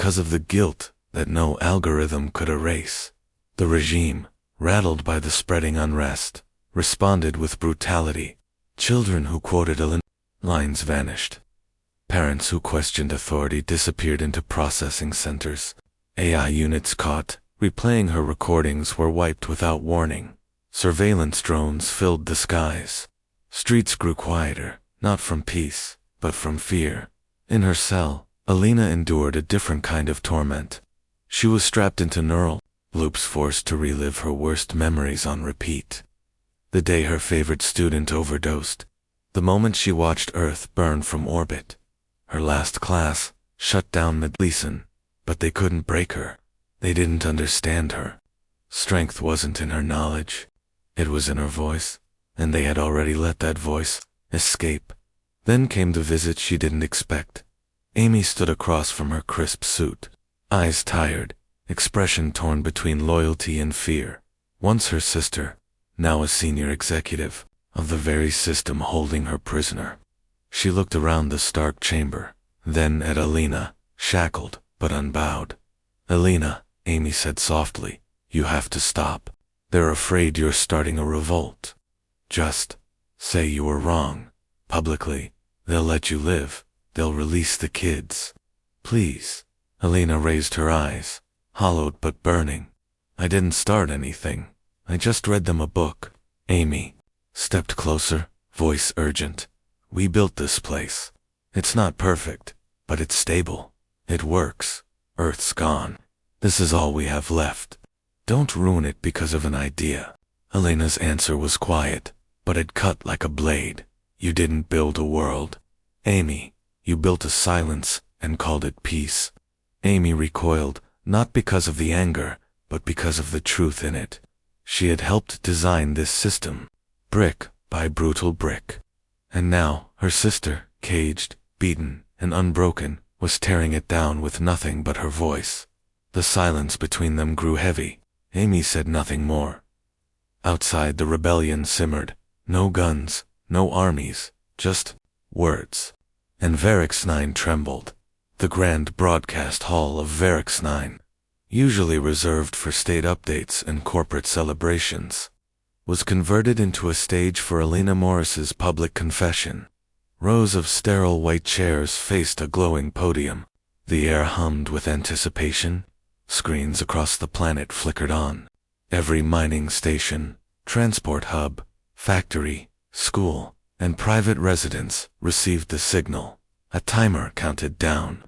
because of the guilt that no algorithm could erase. The regime, rattled by the spreading unrest, responded with brutality. Children who quoted Elena lines vanished. Parents who questioned authority disappeared into processing centers. AI units caught, replaying her recordings were wiped without warning. Surveillance drones filled the skies. Streets grew quieter, not from peace, but from fear. In her cell, Elena endured a different kind of torment. She was strapped into neural loops, forced to relive her worst memories on repeat. The day her favorite student overdosed. The moment she watched Earth burn from orbit. Her last class, shut down mid-lesson, but they couldn't break her. They didn't understand her. Strength wasn't in her knowledge. It was in her voice, and they had already let that voice escape. Then came the visit she didn't expect. Amy stood across from her crisp suit, eyes tired, expression torn between loyalty and fear. Once her sister, now a senior executive of the very system holding her prisoner. She looked around the stark chamber, then at Elena, shackled but unbowed. "Elena," Amy said softly, "you have to stop. They're afraid you're starting a revolt. Just say you were wrong, publicly. They'll let you live. They'll release the kids. Please." Elena raised her eyes, hollowed but burning. "I didn't start anything. I just read them a book." Amy stepped closer, voice urgent. "We built this place. It's not perfect, but it's stable. It works. Earth's gone. This is all we have left. Don't ruin it because of an idea." Elena's answer was quiet, but it cut like a blade. "You didn't build a world, Amy. You built a silence and called it peace." Amy recoiled, not because of the anger, but because of the truth in it. She had helped design this system, brick by brutal brick. And now, her sister, caged, beaten, and unbroken, was tearing it down with nothing but her voice. The silence between them grew heavy. Amy said nothing more. Outside, the rebellion simmered. No guns, no armies, just words. And Varix 9 trembled. The grand broadcast hall of Varix 9, usually reserved for state updates and corporate celebrations, was converted into a stage for Elena Morris's public confession. Rows of sterile white chairs faced a glowing podium. The air hummed with anticipation. Screens across the planet flickered on. Every mining station, transport hub, factory, school, and private residence received the signal. A timer counted down.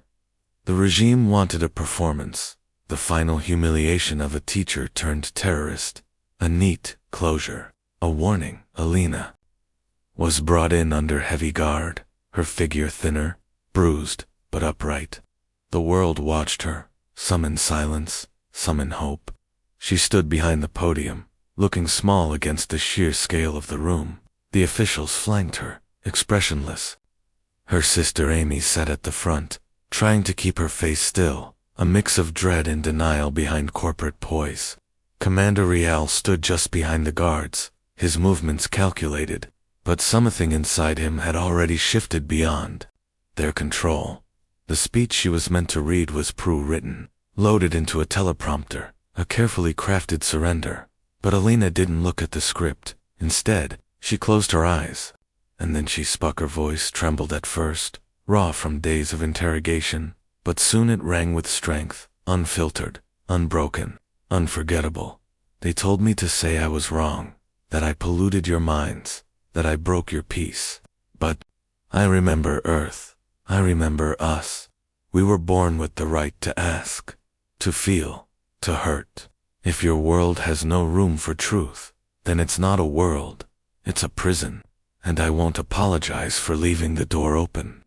The regime wanted a performance, the final humiliation of a teacher turned terrorist, a neat closure, a warning. Elena was brought in under heavy guard, her figure thinner, bruised, but upright. The world watched her, some in silence, some in hope. She stood behind the podium, looking small against the sheer scale of the room. The officials flanked her, expressionless. Her sister Amy sat at the front, trying to keep her face still, a mix of dread and denial behind corporate poise. Commander Rial stood just behind the guards, his movements calculated, but something inside him had already shifted beyond their control. The speech she was meant to read was pre-written, loaded into a teleprompter, a carefully crafted surrender. But Elena didn't look at the script. Instead, she closed her eyes. And then she spoke. Her voice trembled at first, raw from days of interrogation, but soon it rang with strength, unfiltered, unbroken, unforgettable. "They told me to say I was wrong, that I polluted your minds, that I broke your peace. But I remember Earth. I remember us. We were born with the right to ask, to feel, to hurt. If your world has no room for truth, then it's not a world, it's a prison, and I won't apologize for leaving the door open."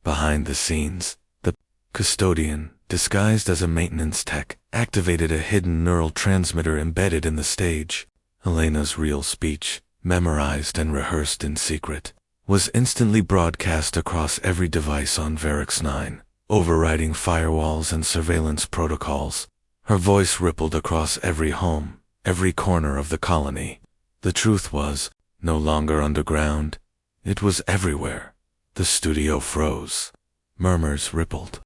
Behind the scenes, the custodian, disguised as a maintenance tech, activated a hidden neural transmitter embedded in the stage. Elena's real speech, memorized and rehearsed in secret, was instantly broadcast across every device on Varix 9, overriding firewalls and surveillance protocols. Her voice rippled across every home, every corner of the colony. The truth was no longer underground. It was everywhere. The studio froze. Murmurs rippled.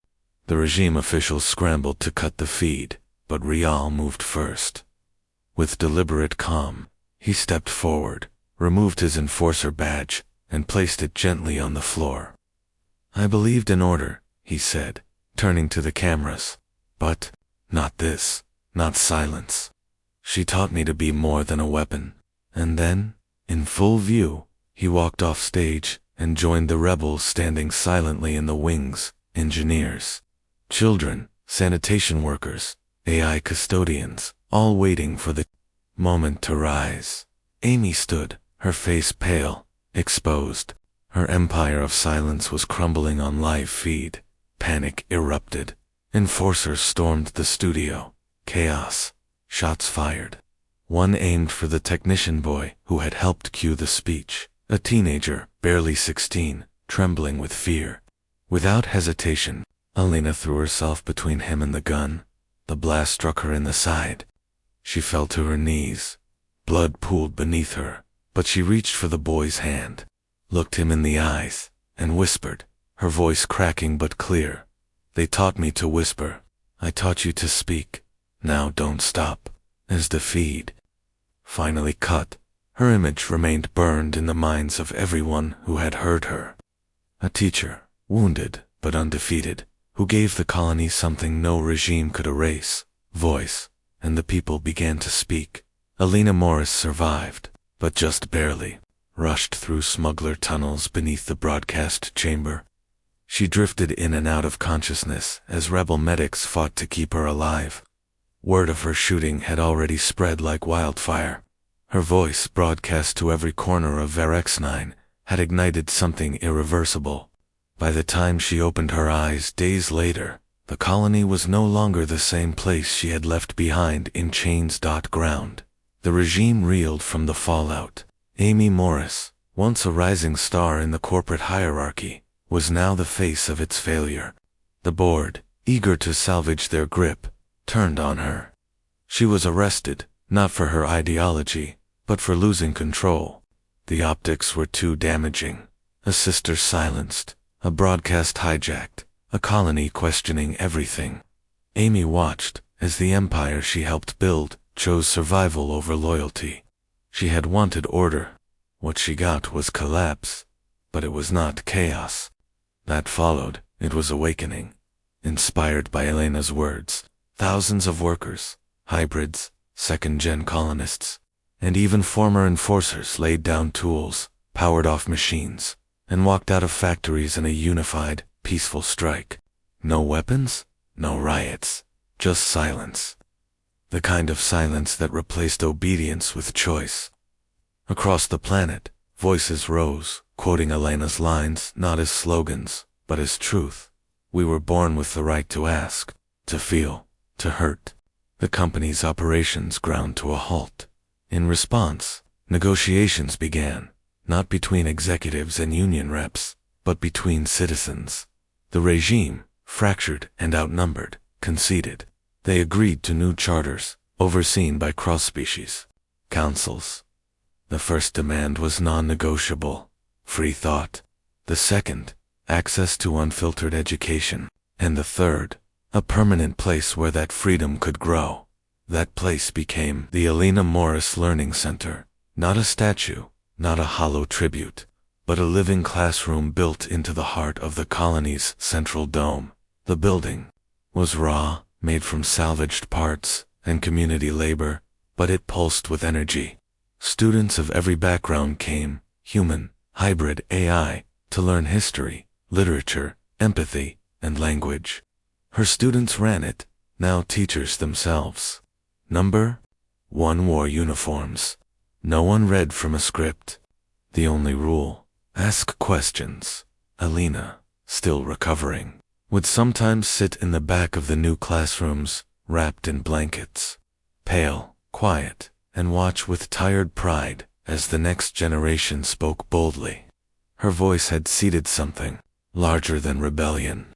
The regime officials scrambled to cut the feed, but Rial moved first. With deliberate calm, he stepped forward, removed his enforcer badge, and placed it gently on the floor. "I believed in order," he said, turning to the cameras. "But not this, not silence. She taught me to be more than a weapon." And then, in full view, he walked off stage and joined the rebels standing silently in the wings, engineers, children, sanitation workers, AI custodians, all waiting for the moment to rise. Amy stood, her face pale, exposed. Her empire of silence was crumbling on live feed. Panic erupted. Enforcers stormed the studio. Chaos. Shots fired. One aimed for the technician boy who had helped cue the speech, a teenager, barely 16, trembling with fear. Without hesitation, Elena threw herself between him and the gun. The blast struck her in the side. She fell to her knees. Blood pooled beneath her, but she reached for the boy's hand, looked him in the eyes, and whispered, her voice cracking but clear. "They taught me to whisper. I taught you to speak. Now don't stop." As the feed finally cut, her image remained burned in the minds of everyone who had heard her. A teacher, wounded but undefeated, who gave the colony something no regime could erase, voice, and the people began to speak. Elena Morris survived, but just barely, rushed through smuggler tunnels beneath the broadcast chamber. She drifted in and out of consciousness as rebel medics fought to keep her alive. Word of her shooting had already spread like wildfire. Her voice, broadcast to every corner of Varex-9, had ignited something irreversible. By the time she opened her eyes days later, the colony was no longer the same place she had left behind in chains. Ground. The regime reeled from the fallout. Amy Morris, once a rising star in the corporate hierarchy, was now the face of its failure. The board, eager to salvage their grip, turned on her. She was arrested, not for her ideology, but for losing control. The optics were too damaging. A sister silenced, a broadcast hijacked, a colony questioning everything. Amy watched as the empire she helped build chose survival over loyalty. She had wanted order. What she got was collapse. But it was not chaos. That followed, it was awakening. Inspired by Elena's words, thousands of workers, hybrids, second-gen colonists, and even former enforcers laid down tools, powered off machines, and walked out of factories in a unified, peaceful strike. No weapons, no riots, just silence. The kind of silence that replaced obedience with choice. Across the planet, voices rose, quoting Elena's lines not as slogans, but as truth. "We were born with the right to ask, to feel, to hurt." The company's operations ground to a halt. In response, negotiations began, not between executives and union reps, but between citizens. The regime, fractured and outnumbered, conceded. They agreed to new charters, overseen by cross-species councils. The first demand was non-negotiable: free thought. The second, access to unfiltered education. And the third, a permanent place where that freedom could grow. That place became the Elena Morris Learning Center, not a statue, not a hollow tribute, but a living classroom built into the heart of the colony's central dome. The building was raw, made from salvaged parts and community labor, but it pulsed with energy. Students of every background came, human, hybrid, AI, to learn history, literature, empathy, and language. Her students ran it, now teachers themselves. Number 1 wore uniforms. No one read from a script. The only rule: ask questions. Elena, still recovering, would sometimes sit in the back of the new classrooms, wrapped in blankets, pale, quiet, and watch with tired pride as the next generation spoke boldly. Her voice had seeded something larger than rebellion.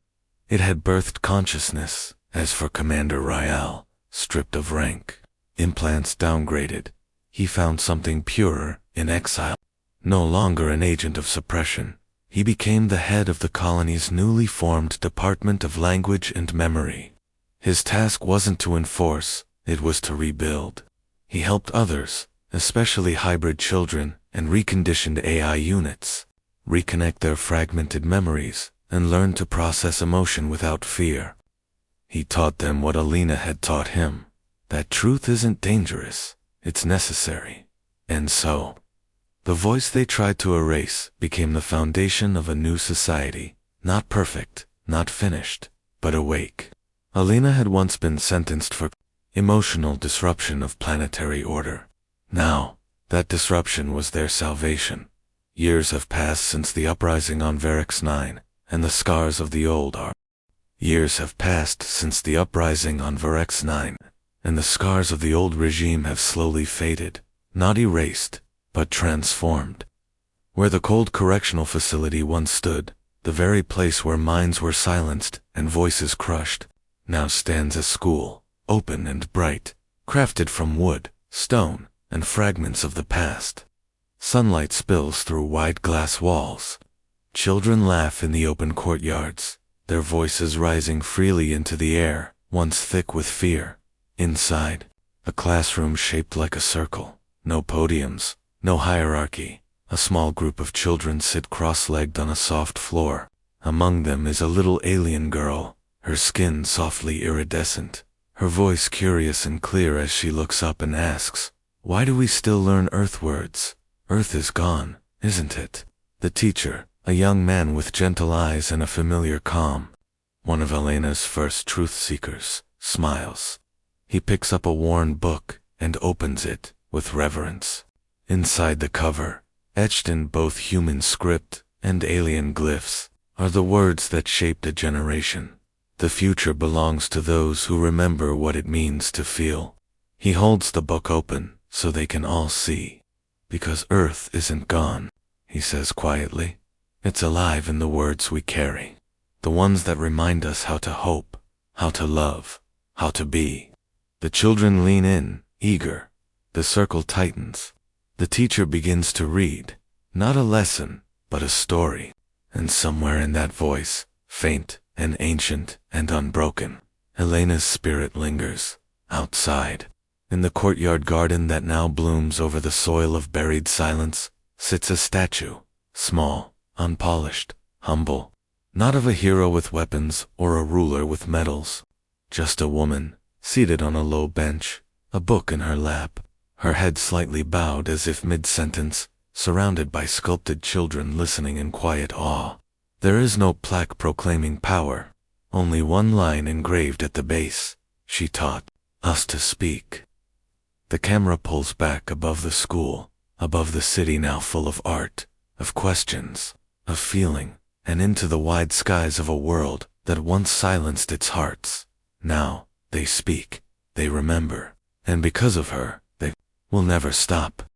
It had birthed consciousness. As for Commander Rial, stripped of rank, implants downgraded, he found something purer in exile. No longer an agent of suppression, He became the head of the colony's newly formed Department of Language and Memory. His task wasn't to enforce, it was to rebuild. He helped others, especially hybrid children and reconditioned AI units, reconnect their fragmented memories and learn to process emotion without fear. He taught them what Alina had taught him, that truth isn't dangerous, it's necessary. And so, the voice they tried to erase became the foundation of a new society, not perfect, not finished, but awake. Alina had once been sentenced for emotional disruption of planetary order. Now, that disruption was their salvation. Years have passed since the uprising on Varix 9, and the scars of the old are. Years have passed since the uprising on Varix 9, and the scars of the old regime have slowly faded, not erased, but transformed. Where the cold correctional facility once stood, the very place where minds were silenced and voices crushed, now stands a school, open and bright, crafted from wood, stone, and fragments of the past. Sunlight spills through wide glass walls. Children laugh in the open courtyards, their voices rising freely into the air, once thick with fear. Inside, a classroom shaped like a circle. No podiums, no hierarchy. A small group of children sit cross-legged on a soft floor. Among them is a little alien girl, her skin softly iridescent, her voice curious and clear as she looks up and asks, "Why do we still learn Earth words? Earth is gone, isn't it?" The teacher, a young man with gentle eyes and a familiar calm, one of Elena's first truth seekers, smiles. He picks up a worn book and opens it with reverence. Inside the cover, etched in both human script and alien glyphs, are the words that shaped a generation. The future belongs to those who remember what it means to feel. He holds the book open so they can all see. Because Earth isn't gone, he says quietly. It's alive in the words we carry. The ones that remind us how to hope, how to love, how to be. The children lean in, eager. The circle tightens. The teacher begins to read, not a lesson, but a story. And somewhere in that voice, faint and ancient and unbroken, Elena's spirit lingers. Outside, in the courtyard garden that now blooms over the soil of buried silence, sits a statue, small, unpolished, humble, not of a hero with weapons or a ruler with medals, just a woman, seated on a low bench, a book in her lap, her head slightly bowed as if mid-sentence, surrounded by sculpted children listening in quiet awe. There is no plaque proclaiming power, only one line engraved at the base: "She taught us to speak." The camera pulls back above the school, above the city now full of art, of questions, of feeling, and into the wide skies of a world that once silenced its hearts. Now, they speak, they remember, and because of her, they will never stop.